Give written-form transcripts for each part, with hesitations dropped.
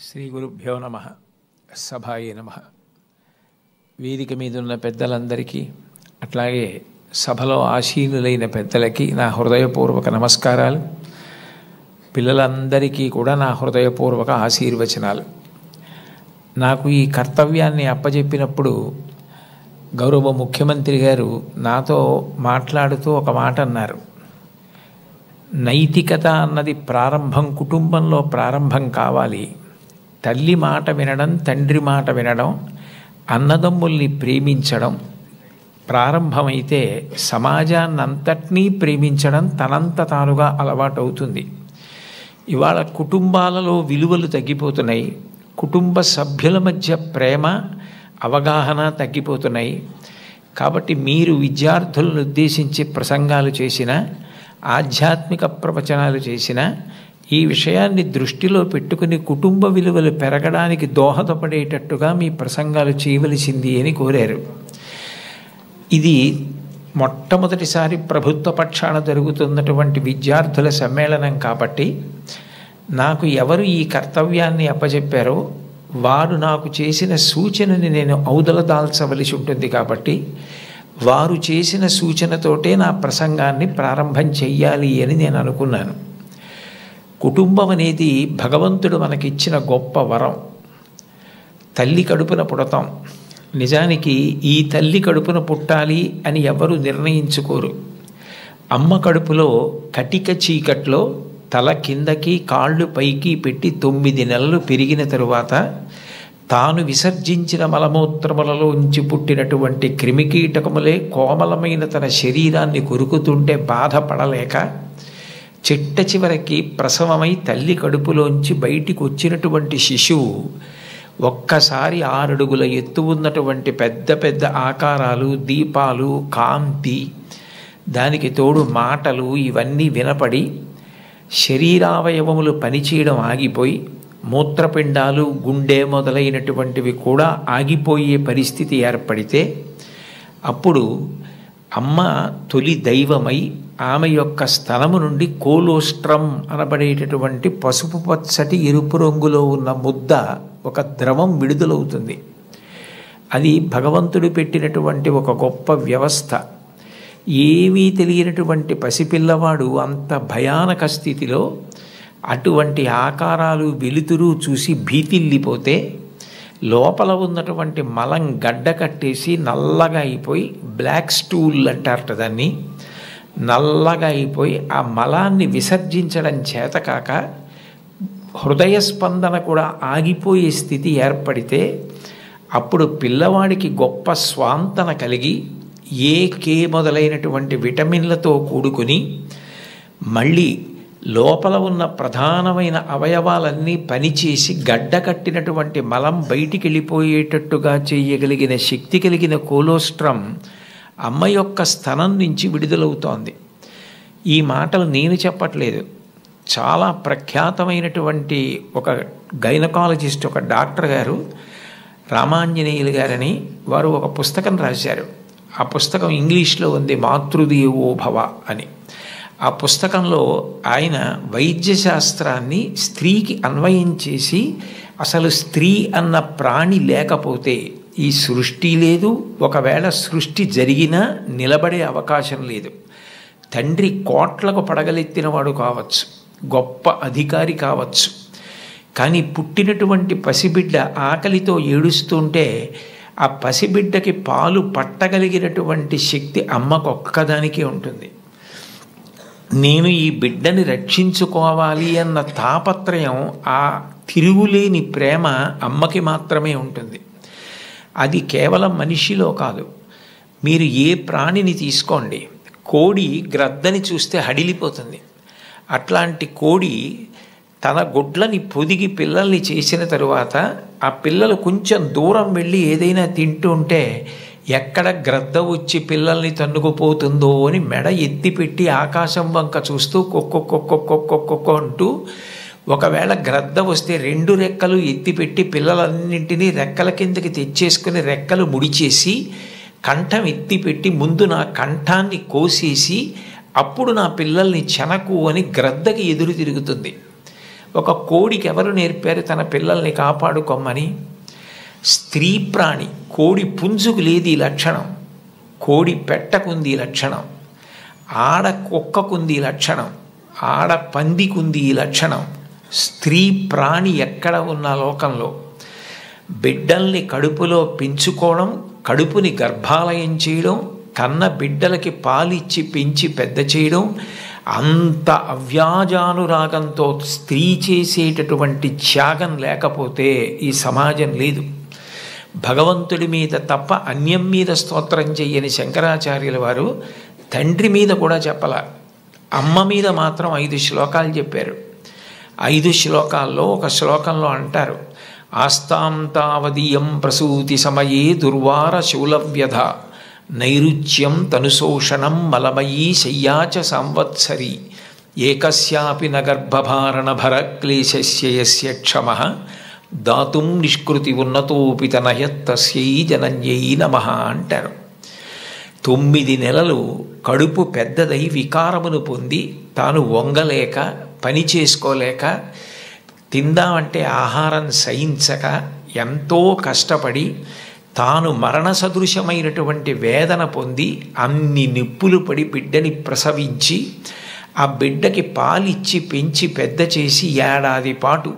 శ్రీ గురుభ్యో నమ. సభాయే నమ. వేదిక మీద ఉన్న పెద్దలందరికీ, అట్లాగే సభలో ఆసీనులైన పెద్దలకి నా హృదయపూర్వక నమస్కారాలు. పిల్లలందరికీ కూడా నా హృదయపూర్వక ఆశీర్వచనాలు. నాకు ఈ కర్తవ్యాన్ని అప్పచెప్పినప్పుడు గౌరవ ముఖ్యమంత్రి గారు నాతో మాట్లాడుతూ ఒక మాట అన్నారు. నైతికత అన్నది ప్రారంభం కుటుంబంలో ప్రారంభం కావాలి. తల్లి మాట వినడం, తండ్రి మాట వినడం, అన్నదమ్ముల్ని ప్రేమించడం ప్రారంభమైతే సమాజాన్నంతటినీ ప్రేమించడం తనంత తానుగా అలవాటవుతుంది. ఇవాళ కుటుంబాలలో విలువలు తగ్గిపోతున్నాయి. కుటుంబ సభ్యుల మధ్య ప్రేమ, అవగాహన తగ్గిపోతున్నాయి. కాబట్టి మీరు విద్యార్థులను ఉద్దేశించి ప్రసంగాలు చేసిన, ఆధ్యాత్మిక ప్రవచనాలు చేసిన ఈ విషయాన్ని దృష్టిలో పెట్టుకుని కుటుంబ విలువలు పెరగడానికి దోహదపడేటట్టుగా మీ ప్రసంగాలు చేయవలసింది అని కోరారు. ఇది మొట్టమొదటిసారి ప్రభుత్వ పక్షాన జరుగుతున్నటువంటి విద్యార్థుల సమ్మేళనం కాబట్టి నాకు ఎవరు ఈ కర్తవ్యాన్ని అప్పచెప్పారో వారు నాకు చేసిన సూచనని నేను ఔదలదాల్చవలసి ఉంటుంది. కాబట్టి వారు చేసిన సూచనతోటే నా ప్రసంగాన్ని ప్రారంభం చెయ్యాలి అని నేను అనుకున్నాను. కుటుంబం అనేది భగవంతుడు మనకిచ్చిన గొప్ప వరం. తల్లి కడుపున పుడతాం. నిజానికి ఈ తల్లి కడుపున పుట్టాలి అని ఎవరు నిర్ణయించుకోరు. అమ్మ కడుపులో కటిక చీకట్లో తల కిందకి కాళ్ళు పైకి పెట్టి 9 నెలలు పెరిగిన తరువాత తాను విసర్జించిన మలమూత్రములలో ఉంచి పుట్టినటువంటి క్రిమికీటకములే కోమలమైన తన శరీరాన్ని కొరుకుతుంటే బాధపడలేక చిట్ట చివరికి ప్రసవమై తల్లి కడుపులోంచి బయటికి వచ్చినటువంటి శిశువు ఒక్కసారి 6 అడుగుల ఎత్తు ఉన్నటువంటి పెద్ద పెద్ద ఆకారాలు, దీపాలు, కాంతి, దానికి తోడు మాటలు ఇవన్నీ వినపడి శరీరావయవములు పనిచేయడం ఆగిపోయి మూత్రపిండాలు, గుండె మొదలైనటువంటివి కూడా ఆగిపోయే పరిస్థితి ఏర్పడితే అప్పుడు అమ్మ తొలి దైవమై ఆమె యొక్క స్థలము నుండి కోలోస్ట్రం అనబడేటటువంటి పసుపు పచ్చటి ఎరుపు రంగులో ఉన్న ముద్ద, ఒక ద్రవం విడుదలవుతుంది. అది భగవంతుడు పెట్టినటువంటి ఒక గొప్ప వ్యవస్థ. ఏమీ తెలియనటువంటి పసిపిల్లవాడు అంత భయానక స్థితిలో అటువంటి ఆకారాలు, వెలుతురు చూసి భీతిల్లిపోతే లోపల ఉన్నటువంటి మలం గడ్డ కట్టేసి నల్లగా అయిపోయి, బ్లాక్ స్టూల్ అంటారట దాన్ని, నల్లగా అయిపోయి ఆ మలాన్ని విసర్జించడం చేతకాక హృదయ స్పందన కూడా ఆగిపోయే స్థితి ఏర్పడితే అప్పుడు పిల్లవాడికి గొప్ప స్వాంతన కలిగి కే మొదలైనటువంటి విటమిన్లతో కూడుకుని మళ్ళీ లోపల ఉన్న ప్రధానమైన అవయవాలన్నీ పనిచేసి గడ్డ కట్టినటువంటి మలం బయటికి వెళ్ళిపోయేటట్టుగా చేయగలిగిన శక్తి కలిగిన కోలోస్ట్రం అమ్మ యొక్క స్థనం నుంచి విడుదలవుతోంది. ఈ మాటలు నేను చెప్పట్లేదు. చాలా ప్రఖ్యాతమైనటువంటి ఒక గైనకాలజిస్ట్, ఒక డాక్టర్ గారు, రామాంజనేయులు గారని, వారు ఒక పుస్తకం రాశారు. ఆ పుస్తకం ఇంగ్లీష్లో ఉంది, మాతృదేవో భవ అని. ఆ పుస్తకంలో ఆయన వైద్యశాస్త్రాన్ని స్త్రీకి అన్వయం చేసి అసలు స్త్రీ అన్న ప్రాణి లేకపోతే ఈ సృష్టి లేదు, ఒకవేళ సృష్టి జరిగినా నిలబడే అవకాశం లేదు. తండ్రి కోట్లకు పడగలెత్తినవాడు కావచ్చు, గొప్ప అధికారి కావచ్చు, కానీ పుట్టినటువంటి పసిబిడ్డ ఆకలితో ఏడుస్తుంటే ఆ పసిబిడ్డకి పాలు పట్టగలిగినటువంటి శక్తి అమ్మకు ఒక్కదానికే ఉంటుంది. నేను ఈ బిడ్డని రక్షించుకోవాలి అన్న తాపత్రయం, ఆ తిరుగులేని ప్రేమ అమ్మకి మాత్రమే ఉంటుంది. అది కేవలం మనిషిలో కాదు. మీరు ఏ ప్రాణిని తీసుకోండి, కోడి గ్రద్దని చూస్తే హడిలిపోతుంది. అట్లాంటి కోడి తన గుడ్లని పొదిగి పిల్లల్ని చేసిన తరువాత ఆ పిల్లలు కొంచెం దూరం వెళ్ళి ఏదైనా తింటూ ఉంటే ఎక్కడ గ్రద్ద వచ్చి పిల్లల్ని తన్నుకుపోతుందో అని మెడ ఎత్తిపెట్టి ఆకాశం వంక చూస్తూ కొక్కొక్కొక్కొక్కొక్కొక్కొక్క అంటూ, ఒకవేళ గ్రద్ద వస్తే 2 రెక్కలు ఎత్తిపెట్టి పిల్లలన్నింటినీ రెక్కల కిందకి తెచ్చేసుకుని రెక్కలు ముడిచేసి కంఠం ఎత్తిపెట్టి ముందు నా కంఠాన్ని కోసేసి అప్పుడు నా పిల్లల్ని చెనకు అని గ్రద్దకి ఎదురు తిరుగుతుంది. ఒక కోడికి ఎవరు నేర్పారు తన పిల్లల్ని కాపాడుకోమని? స్త్రీ ప్రాణి. కోడి పుంజుకు లేదు ఈ లక్షణం, కోడి పెట్టకుంది ఈ లక్షణం, ఆడ కుక్కకుంది ఈ లక్షణం, ఆడ పందికుంది ఈ లక్షణం. స్త్రీ ప్రాణి ఎక్కడ ఉన్న లోకంలో బిడ్డల్ని కడుపులో పెంచుకోవడం, కడుపుని గర్భాలయం చేయడం, కన్న బిడ్డలకి పాలిచ్చి పెంచి పెద్ద చేయడం, అంత అవ్యాజానురాగంతో స్త్రీ చేసేటటువంటి త్యాగం లేకపోతే ఈ సమాజం లేదు. భగవంతుడి మీద తప్ప అన్యం మీద స్తోత్రం చెయ్యని శంకరాచార్యుల వారు తండ్రి మీద కూడా చెప్పల, అమ్మ మీద మాత్రం 5 శ్లోకాలు చెప్పారు. 5 శ్లోకాల్లో ఒక శ్లోకంలో అంటారు, ఆస్తాం తావదీయం ప్రసూతి సమయే దుర్వార శూలవ్యధ నైరుచ్యం తనుశోషణం మలమయీ శయ్యాచ సంవత్సరి ఏకస్యాపి నగర్భభారణ భరక్లేశస్య యస్య క్షమః దాతుం నిష్కృతి ఉన్నతోపి తనయత్తస్యై జనన్యై నమః అంటారు. 9 నెలలు కడుపు పెద్దదై వికారమును పొంది తాను వంగలేక పని చేసుకోలేక తిందామంటే ఆహారం సహించక ఎంతో కష్టపడి తాను మరణ సదృశమైనటువంటి వేదన పొంది అన్ని నిప్పులు పడి బిడ్డని ప్రసవించి ఆ బిడ్డకి పాలిచ్చి పెంచి పెద్ద చేసి ఏడాది పాటు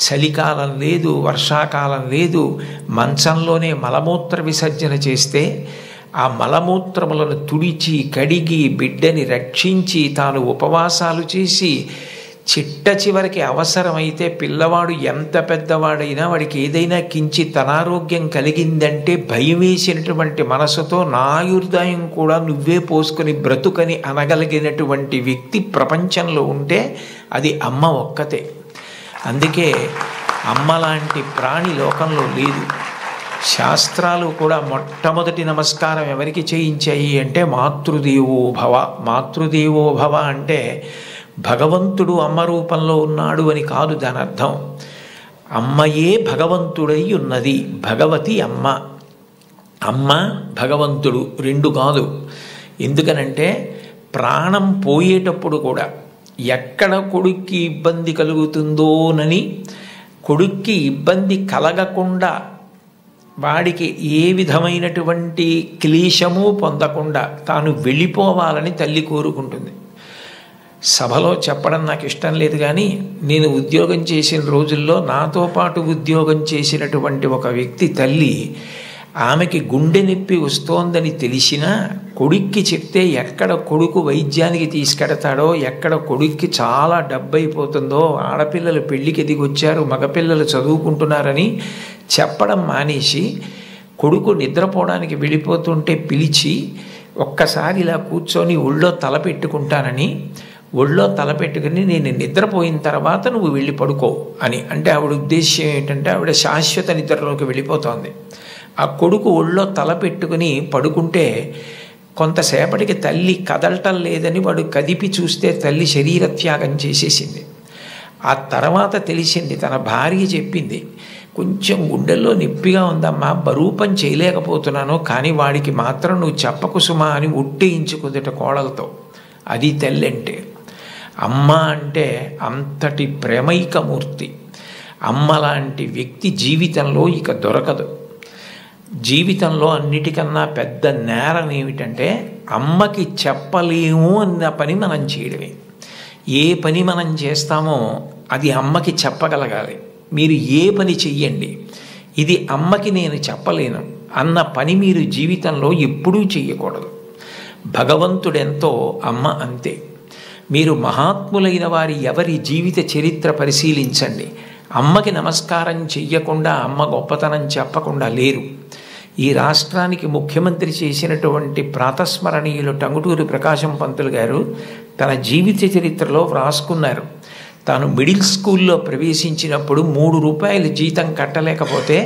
చలికాలం లేదు, వర్షాకాలం లేదు, మంచంలోనే మలమూత్ర విసర్జన చేస్తే ఆ మలమూత్రములను తుడిచి కడిగి బిడ్డని రక్షించి తాను ఉపవాసాలు చేసి చిట్ట చివరికి అవసరమైతే పిల్లవాడు ఎంత పెద్దవాడైనా వాడికి ఏదైనా కించిత్ అనారోగ్యం కలిగిందంటే భయం వేసినటువంటి మనసుతో నా ఆయుర్దాయం కూడా నువ్వే పోసుకొని బ్రతుకని అనగలిగినటువంటి వ్యక్తి ప్రపంచంలో ఉంటే అది అమ్మ ఒక్కతే. అందుకే అమ్మ లాంటి ప్రాణి లోకంలో లేదు. శాస్త్రాలు కూడా మొట్టమొదటి నమస్కారం ఎవరికి చేయించాయి అంటే మాతృదేవో భవ. మాతృదేవో భవ అంటే భగవంతుడు అమ్మ రూపంలో ఉన్నాడు అని కాదు దాని అర్థం. అమ్మయే భగవంతుడై ఉన్నది, భగవతి అమ్మ. అమ్మ భగవంతుడు రెండు కాదు. ఎందుకనంటే ప్రాణం పోయేటప్పుడు కూడా ఎక్కడ కొడుక్కి ఇబ్బంది కలుగుతుందోనని కొడుక్కి ఇబ్బంది కలగకుండా వాడికి ఏ విధమైనటువంటి క్లేశము పొందకుండా తాను వెళ్ళిపోవాలని తల్లి కోరుకుంటుంది. సభలో చెప్పడం నాకు ఇష్టం లేదు, కానీ నేను ఉద్యోగం చేసిన రోజుల్లో నాతో పాటు ఉద్యోగం చేసినటువంటి ఒక వ్యక్తి తల్లి, ఆమెకి గుండె నొప్పి వస్తోందని తెలిసినా కొడుక్కి చెప్తే ఎక్కడ కొడుకు వైద్యానికి తీసుకెడతాడో, ఎక్కడ కొడుక్కి చాలా డబ్బు అయిపోతుందో, ఆడపిల్లలు పెళ్ళికి ఎదిగొచ్చారు, మగపిల్లలు చదువుకుంటున్నారని చెప్పడం మానేసి కొడుకు నిద్రపోవడానికి వెళ్ళిపోతుంటే పిలిచి ఒక్కసారి ఇలా కూర్చొని ఒళ్ళో తలపెట్టుకుంటానని, ఒళ్ళో తలపెట్టుకుని నేను నిద్రపోయిన తర్వాత నువ్వు వెళ్ళి పడుకో అని అంటే ఆవిడ ఉద్దేశ్యం ఏంటంటే ఆవిడ శాశ్వత నిద్రలోకి వెళ్ళిపోతోంది. ఆ కొడుకు ఒళ్ళో తలపెట్టుకుని పడుకుంటే కొంతసేపటికి తల్లి కదలటం లేదని వాడు కదిపి చూస్తే తల్లి శరీర త్యాగం చేసేసింది. ఆ తర్వాత తెలిసింది, తన భార్య చెప్పింది, కొంచెం గుండెల్లో నొప్పిగా ఉందమ్మా, బరువు పని చేయలేకపోతున్నాను, కానీ వాడికి మాత్రం నువ్వు చెప్పకు సుమా అని ఒట్టేయించుకుందట కోడలతో. అది తల్లి అంటే. అమ్మ అంటే అంతటి ప్రేమైకమూర్తి. అమ్మ లాంటి వ్యక్తి జీవితంలో ఇక దొరకదు. జీవితంలో అన్నిటికన్నా పెద్ద నేరం ఏమిటంటే అమ్మకి చెప్పలేము అన్న పని మనం చేయడమే. ఏ పని మనం చేస్తామో అది అమ్మకి చెప్పగలగాలి. మీరు ఏ పని చెయ్యండి, ఇది అమ్మకి నేను చెప్పలేను అన్న పని మీరు జీవితంలో ఎప్పుడూ చెయ్యకూడదు. భగవంతుడెంతో అమ్మ అంతే. మీరు మహాత్ములైన వారి ఎవరి జీవిత చరిత్ర పరిశీలించండి. అమ్మకి నమస్కారం చెయ్యకుండా, అమ్మ గొప్పతనం చెప్పకుండా లేరు. ఈ రాష్ట్రానికి ముఖ్యమంత్రి చేసినటువంటి ప్రాతస్మరణీయులు టంగుటూరి ప్రకాశం పంతులు గారు తన జీవిత చరిత్రలో వ్రాసుకున్నారు. తాను మిడిల్ స్కూల్లో ప్రవేశించినప్పుడు 3 రూపాయలు జీతం కట్టలేకపోతే